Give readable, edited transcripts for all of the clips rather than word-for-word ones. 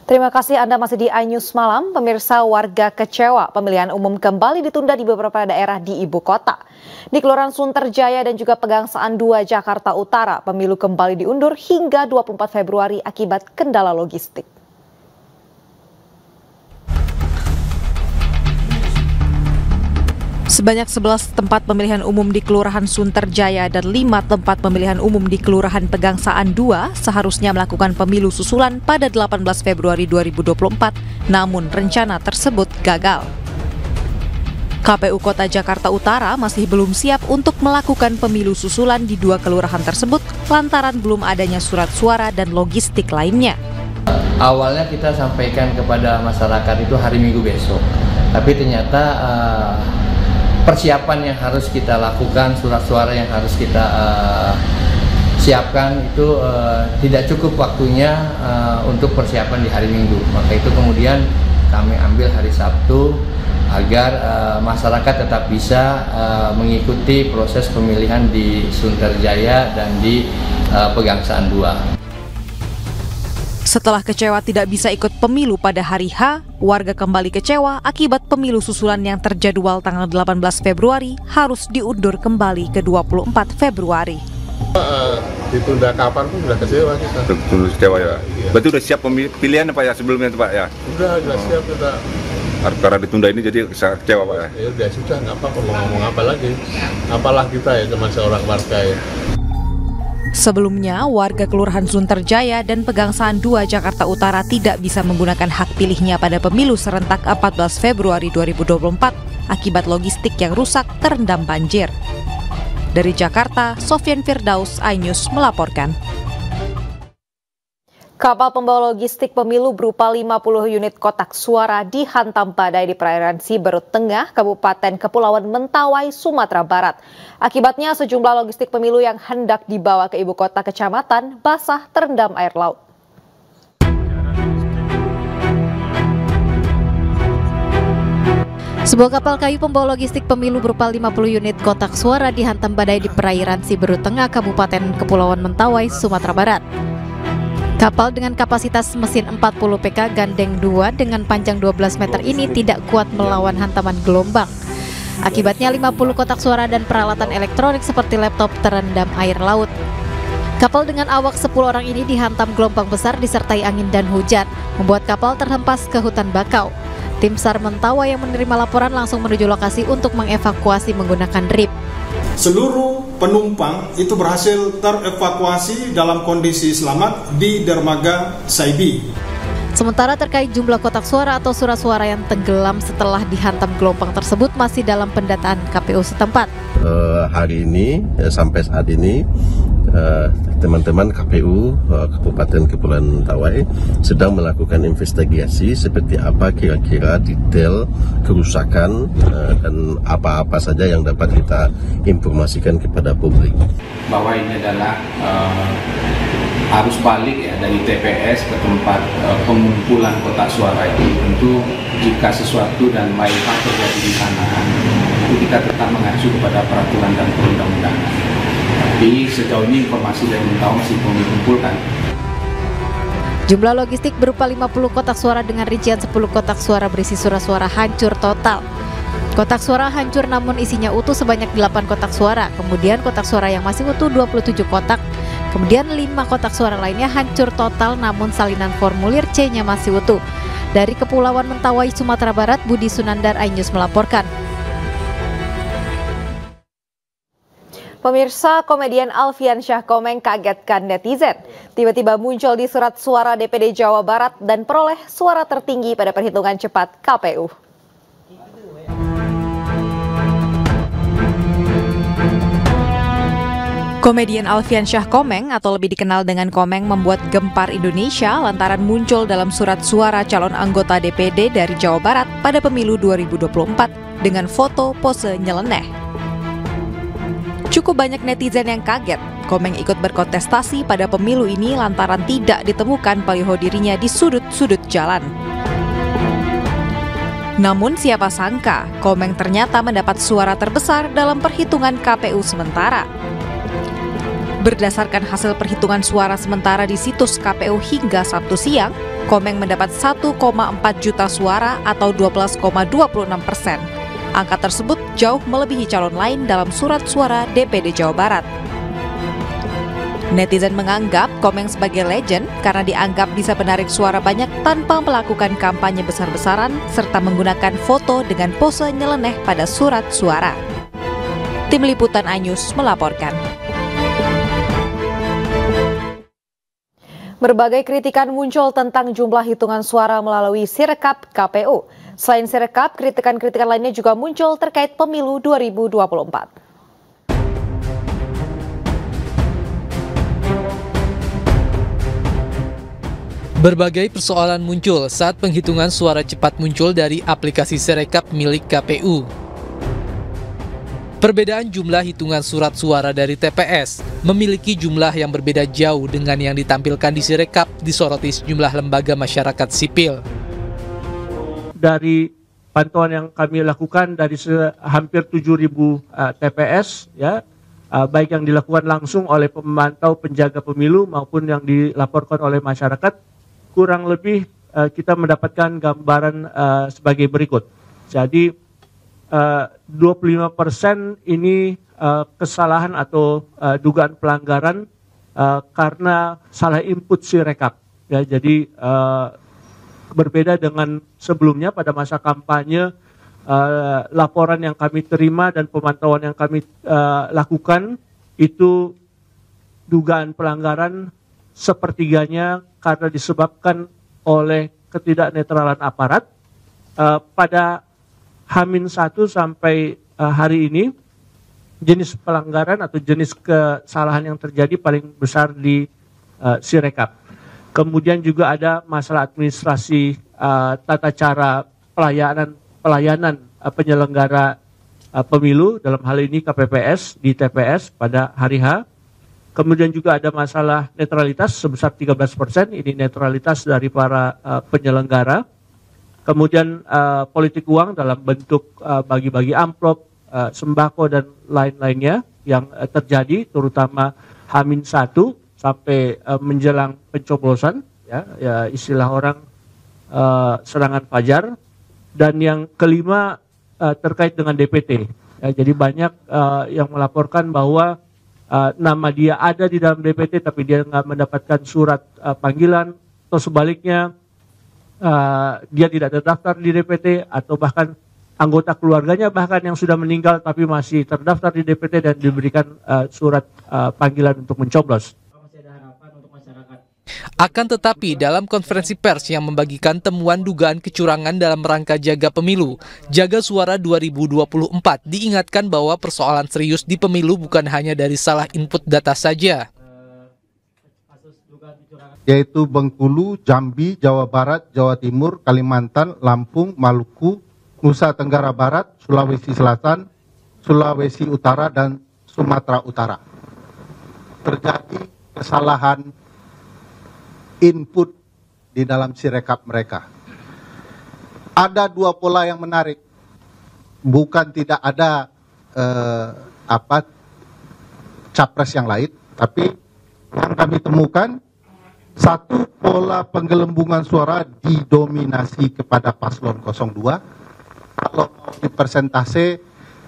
Terima kasih Anda masih di iNews Malam. Pemirsa, warga kecewa pemilihan umum kembali ditunda di beberapa daerah di ibu kota. Di Kelurahan Sunterjaya dan juga Pegangsaan 2 Jakarta Utara, pemilu kembali diundur hingga 24 Februari akibat kendala logistik. Sebanyak 11 tempat pemilihan umum di Kelurahan Sunterjaya dan 5 tempat pemilihan umum di Kelurahan Pegangsaan 2 seharusnya melakukan pemilu susulan pada 18 Februari 2024, namun rencana tersebut gagal. KPU Kota Jakarta Utara masih belum siap untuk melakukan pemilu susulan di 2 kelurahan tersebut lantaran belum adanya surat suara dan logistik lainnya. Awalnya kita sampaikan kepada masyarakat itu hari Minggu besok, tapi ternyata persiapan yang harus kita lakukan, surat suara yang harus kita siapkan itu tidak cukup waktunya untuk persiapan di hari Minggu. Maka itu kemudian kami ambil hari Sabtu agar masyarakat tetap bisa mengikuti proses pemilihan di Sunterjaya dan di Pegangsaan 2. Setelah kecewa tidak bisa ikut pemilu pada hari H, warga kembali kecewa akibat pemilu susulan yang terjadwal tanggal 18 Februari harus diundur kembali ke 24 Februari. Ditunda kapan pun sudah kecewa kita. Sudah kecewa ya? Iya. Berarti sudah siap pilihan Pak ya sebelumnya Pak ya? Sudah siap kita. Karena ditunda ini jadi kecewa Pak ya? Ya udah sudah, nggak apa-apa, mau ngomong apa lagi. Apalah kita ya, cuma seorang warga ya. Sebelumnya, warga Kelurahan Sunterjaya dan Pegangsaan 2 Jakarta Utara tidak bisa menggunakan hak pilihnya pada pemilu serentak 14 Februari 2024 akibat logistik yang rusak terendam banjir. Dari Jakarta, Sofyan Firdaus, iNews melaporkan. Kapal pembawa logistik pemilu berupa 50 unit kotak suara dihantam badai di perairan Siberut Tengah, Kabupaten Kepulauan Mentawai, Sumatera Barat. Akibatnya sejumlah logistik pemilu yang hendak dibawa ke ibu kota kecamatan basah terendam air laut. Sebuah kapal kayu pembawa logistik pemilu berupa 50 unit kotak suara dihantam badai di perairan Siberut Tengah, Kabupaten Kepulauan Mentawai, Sumatera Barat. Kapal dengan kapasitas mesin 40 PK gandeng 2 dengan panjang 12 meter ini tidak kuat melawan hantaman gelombang. Akibatnya 50 kotak suara dan peralatan elektronik seperti laptop terendam air laut. Kapal dengan awak 10 orang ini dihantam gelombang besar disertai angin dan hujan, membuat kapal terhempas ke hutan bakau. Tim SAR Mentawai yang menerima laporan langsung menuju lokasi untuk mengevakuasi menggunakan RIP. Seluruh penumpang itu berhasil terevakuasi dalam kondisi selamat di dermaga Saibi. Sementara terkait jumlah kotak suara atau surat suara yang tenggelam setelah dihantam gelombang tersebut masih dalam pendataan KPU setempat. Hari ini sampai saat ini teman-teman KPU Kabupaten Kepulauan Mentawai sedang melakukan investigasi seperti apa kira-kira detail kerusakan dan apa-apa saja yang dapat kita informasikan kepada publik. Bahwa ini adalah arus balik ya dari TPS ke tempat pengumpulan kotak suara itu. Tentu jika sesuatu dan lain hal terjadi di sana, itu kita tetap mengacu kepada peraturan dan perundang-undangan. Tapi sejauh ini informasi dari Mentawai masih belum dikumpulkan. Jumlah logistik berupa 50 kotak suara dengan rincian 10 kotak suara berisi surat-suara hancur total. Kotak suara hancur namun isinya utuh sebanyak 8 kotak suara. Kemudian kotak suara yang masih utuh 27 kotak. Kemudian 5 kotak suara lainnya hancur total namun salinan formulir C-nya masih utuh. Dari Kepulauan Mentawai, Sumatera Barat, Budi Sunandar, iNews melaporkan. Pemirsa, komedian Alfian Syah Komeng kagetkan netizen. Tiba-tiba muncul di surat suara DPD Jawa Barat dan peroleh suara tertinggi pada perhitungan cepat KPU. Komedian Alfian Syah Komeng atau lebih dikenal dengan Komeng membuat gempar Indonesia lantaran muncul dalam surat suara calon anggota DPD dari Jawa Barat pada pemilu 2024 dengan foto pose nyeleneh. Cukup banyak netizen yang kaget. Komeng ikut berkontestasi pada pemilu ini lantaran tidak ditemukan baliho dirinya di sudut-sudut jalan. Namun siapa sangka, Komeng ternyata mendapat suara terbesar dalam perhitungan KPU sementara. Berdasarkan hasil perhitungan suara sementara di situs KPU hingga Sabtu siang, Komeng mendapat 1,4 juta suara atau 12,26%. Angka tersebut jauh melebihi calon lain dalam surat suara DPD Jawa Barat. Netizen menganggap Komeng sebagai legend karena dianggap bisa menarik suara banyak tanpa melakukan kampanye besar-besaran serta menggunakan foto dengan pose nyeleneh pada surat suara. Tim Liputan iNews melaporkan. Berbagai kritikan muncul tentang jumlah hitungan suara melalui Sirekap KPU. Selain Sirekap, kritikan-kritikan lainnya juga muncul terkait pemilu 2024. Berbagai persoalan muncul saat penghitungan suara cepat muncul dari aplikasi Sirekap milik KPU. Perbedaan jumlah hitungan surat suara dari TPS memiliki jumlah yang berbeda jauh dengan yang ditampilkan di Sirekap disoroti sejumlah lembaga masyarakat sipil. Dari pantauan yang kami lakukan dari hampir 7.000 TPS, ya, baik yang dilakukan langsung oleh pemantau penjaga pemilu maupun yang dilaporkan oleh masyarakat, kurang lebih kita mendapatkan gambaran sebagai berikut. Jadi 25% ini kesalahan atau dugaan pelanggaran karena salah input Sirekap. Ya, jadi berbeda dengan sebelumnya pada masa kampanye, laporan yang kami terima dan pemantauan yang kami lakukan itu dugaan pelanggaran sepertiganya karena disebabkan oleh ketidaknetralan aparat. Pada H-1 sampai hari ini, jenis pelanggaran atau jenis kesalahan yang terjadi paling besar di Sirekap. Kemudian juga ada masalah administrasi tata cara pelayanan penyelenggara pemilu, dalam hal ini KPPS di TPS pada hari H. Kemudian juga ada masalah netralitas sebesar 13%, ini netralitas dari para penyelenggara. Kemudian politik uang dalam bentuk bagi-bagi amplop, sembako dan lain-lainnya yang terjadi terutama H-1 sampai menjelang pencoblosan, ya istilah orang serangan fajar. Dan yang kelima terkait dengan DPT. Ya, jadi banyak yang melaporkan bahwa nama dia ada di dalam DPT tapi dia nggak mendapatkan surat panggilan, atau sebaliknya dia tidak terdaftar di DPT, atau bahkan anggota keluarganya bahkan yang sudah meninggal tapi masih terdaftar di DPT dan diberikan surat panggilan untuk mencoblos. Akan tetapi dalam konferensi pers yang membagikan temuan dugaan kecurangan dalam rangka jaga pemilu, Jaga Suara 2024 diingatkan bahwa persoalan serius di pemilu bukan hanya dari salah input data saja. Yaitu Bengkulu, Jambi, Jawa Barat, Jawa Timur, Kalimantan, Lampung, Maluku, Nusa Tenggara Barat, Sulawesi Selatan, Sulawesi Utara, dan Sumatera Utara. Terjadi kesalahan input di dalam Sirekap mereka. Ada dua pola yang menarik. Bukan tidak ada capres yang lain, tapi yang kami temukan satu, pola penggelembungan suara didominasi kepada paslon 02. Kalau di persentase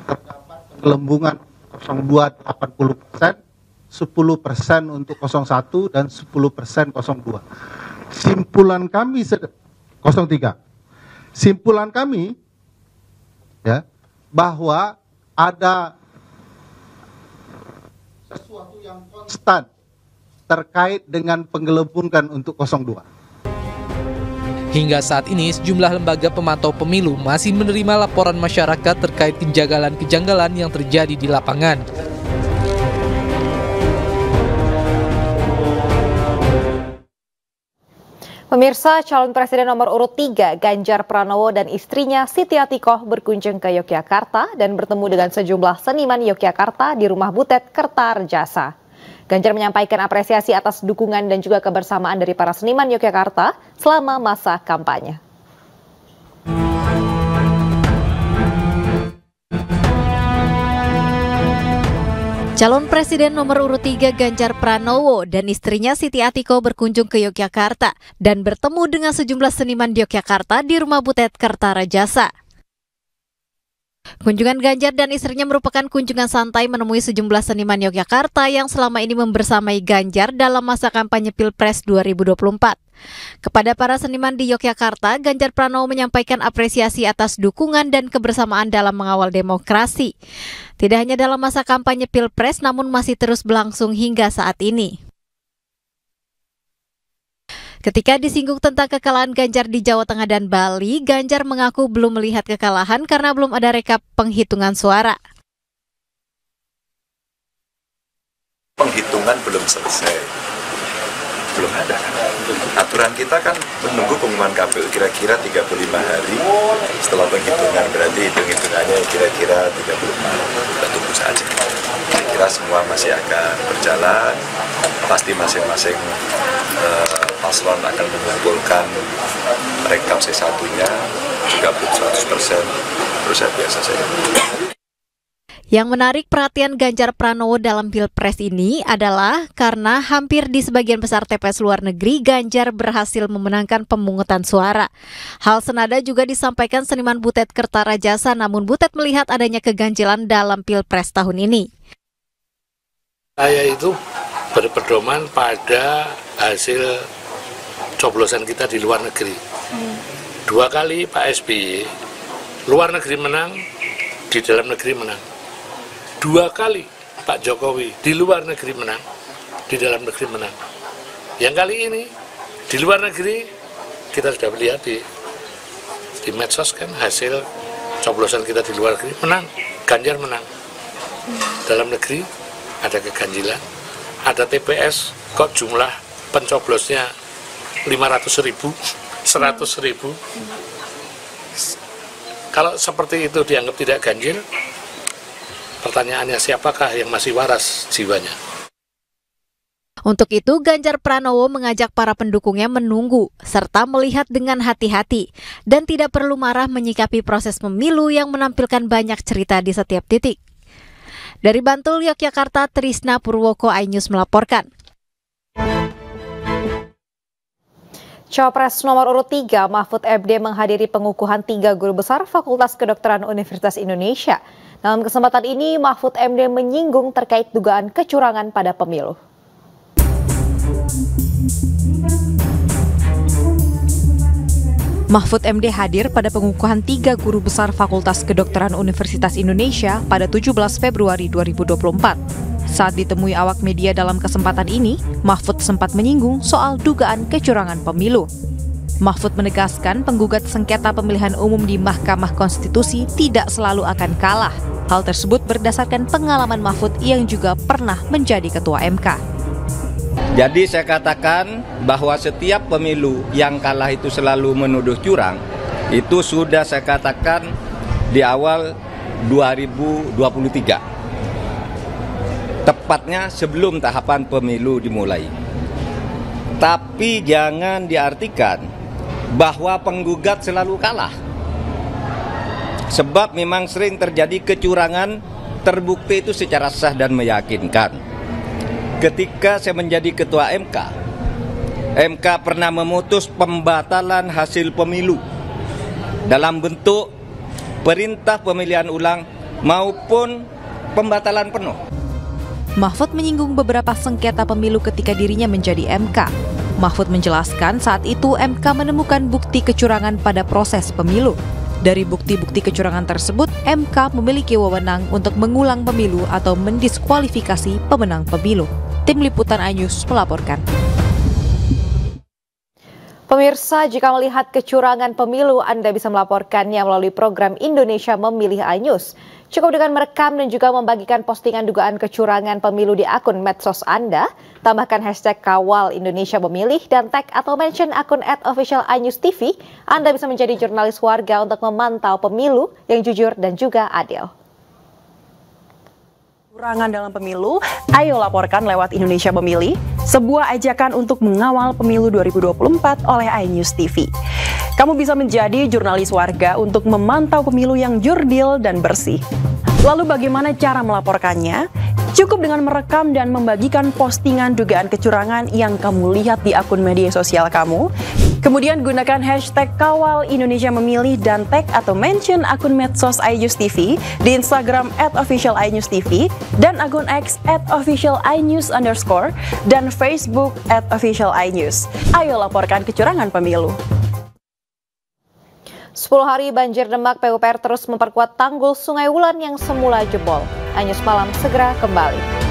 terdapat penggelembungan 02 80%, 10% untuk 01 dan 10% 02. Simpulan kami 03. Simpulan kami ya bahwa ada sesuatu yang konstan terkait dengan penggelembungan untuk 02. Hingga saat ini, sejumlah lembaga pemantau pemilu masih menerima laporan masyarakat terkait kejanggalan-kejanggalan yang terjadi di lapangan. Pemirsa, calon presiden nomor urut 3 Ganjar Pranowo dan istrinya Siti Atikoh berkunjung ke Yogyakarta dan bertemu dengan sejumlah seniman Yogyakarta di Rumah Butet, Kertarejasa. Ganjar menyampaikan apresiasi atas dukungan dan juga kebersamaan dari para seniman Yogyakarta selama masa kampanye. Calon Presiden nomor urut 3 Ganjar Pranowo dan istrinya Siti Atiko berkunjung ke Yogyakarta dan bertemu dengan sejumlah seniman di Yogyakarta di Rumah Butet Kertarajasa. Kunjungan Ganjar dan istrinya merupakan kunjungan santai menemui sejumlah seniman Yogyakarta yang selama ini membersamai Ganjar dalam masa kampanye Pilpres 2024. Kepada para seniman di Yogyakarta, Ganjar Pranowo menyampaikan apresiasi atas dukungan dan kebersamaan dalam mengawal demokrasi. Tidak hanya dalam masa kampanye Pilpres, namun masih terus berlangsung hingga saat ini. Ketika disinggung tentang kekalahan Ganjar di Jawa Tengah dan Bali, Ganjar mengaku belum melihat kekalahan karena belum ada rekap penghitungan suara. Penghitungan belum selesai, belum ada. Aturan kita kan menunggu pengumuman KPU kira-kira 35 hari setelah penghitungan, berarti hitung-hitungannya kira-kira 30 hari. Kita tunggu saja. Kira-kira semua masih akan berjalan, pasti masing-masing paslon akan mengumpulkan rekap C1-nya, juga belum 100%, proses biasa saja. Yang menarik perhatian Ganjar Pranowo dalam Pilpres ini adalah karena hampir di sebagian besar TPS luar negeri, Ganjar berhasil memenangkan pemungutan suara. Hal senada juga disampaikan seniman Butet Kertarajasa, namun Butet melihat adanya keganjilan dalam Pilpres tahun ini. Saya itu berpedoman pada hasil coblosan kita di luar negeri. 2 kali Pak SBY, luar negeri menang, di dalam negeri menang. 2 kali Pak Jokowi, di luar negeri menang, di dalam negeri menang. Yang kali ini, di luar negeri, kita sudah melihat di medsos kan, hasil coblosan kita di luar negeri menang, Ganjar menang. Dalam negeri ada keganjilan, ada TPS kok jumlah pencoblosnya 500.000, 100.000. Kalau seperti itu dianggap tidak ganjil, pertanyaannya siapakah yang masih waras jiwanya? Untuk itu, Ganjar Pranowo mengajak para pendukungnya menunggu serta melihat dengan hati-hati dan tidak perlu marah menyikapi proses pemilu yang menampilkan banyak cerita di setiap titik. Dari Bantul, Yogyakarta, Trisna Purwoko, iNews melaporkan. Cawapres nomor urut 3 Mahfud MD menghadiri pengukuhan 3 guru besar Fakultas Kedokteran Universitas Indonesia. Dalam kesempatan ini, Mahfud MD menyinggung terkait dugaan kecurangan pada pemilu. Mahfud MD hadir pada pengukuhan 3 guru besar Fakultas Kedokteran Universitas Indonesia pada 17 Februari 2024. Saat ditemui awak media dalam kesempatan ini, Mahfud sempat menyinggung soal dugaan kecurangan pemilu. Mahfud menegaskan penggugat sengketa pemilihan umum di Mahkamah Konstitusi tidak selalu akan kalah. Hal tersebut berdasarkan pengalaman Mahfud yang juga pernah menjadi ketua MK. Jadi saya katakan bahwa setiap pemilu yang kalah itu selalu menuduh curang, itu sudah saya katakan di awal 2023. Tepatnya sebelum tahapan pemilu dimulai. Tapi jangan diartikan bahwa penggugat selalu kalah. Sebab memang sering terjadi kecurangan, terbukti itu secara sah dan meyakinkan. Ketika saya menjadi ketua MK, MK pernah memutus pembatalan hasil pemilu dalam bentuk perintah pemilihan ulang maupun pembatalan penuh. Mahfud menyinggung beberapa sengketa pemilu ketika dirinya menjadi MK. Mahfud menjelaskan saat itu MK menemukan bukti kecurangan pada proses pemilu. Dari bukti-bukti kecurangan tersebut, MK memiliki wewenang untuk mengulang pemilu atau mendiskualifikasi pemenang pemilu. Tim Liputan iNews melaporkan. Pemirsa, jika melihat kecurangan pemilu, Anda bisa melaporkannya melalui program Indonesia Memilih iNews. Cukup dengan merekam dan juga membagikan postingan dugaan kecurangan pemilu di akun medsos Anda, tambahkan hashtag Kawal Indonesia Memilih dan tag atau mention akun @official iNews TV. Anda bisa menjadi jurnalis warga untuk memantau pemilu yang jujur dan juga adil. Kecurangan dalam pemilu, ayo laporkan lewat Indonesia Memilih, sebuah ajakan untuk mengawal pemilu 2024 oleh iNews TV. Kamu bisa menjadi jurnalis warga untuk memantau pemilu yang jurdil dan bersih. Lalu bagaimana cara melaporkannya? Cukup dengan merekam dan membagikan postingan dugaan kecurangan yang kamu lihat di akun media sosial kamu. Kemudian gunakan hashtag Kawal Indonesia Memilih dan tag atau mention akun medsos iNews TV di Instagram @official_iNews_TV dan akun X @official_iNews_ dan Facebook @official_iNews. Ayo laporkan kecurangan pemilu. 10 hari banjir Demak, PUPR terus memperkuat tanggul Sungai Wulan yang semula jebol. iNews Malam segera kembali.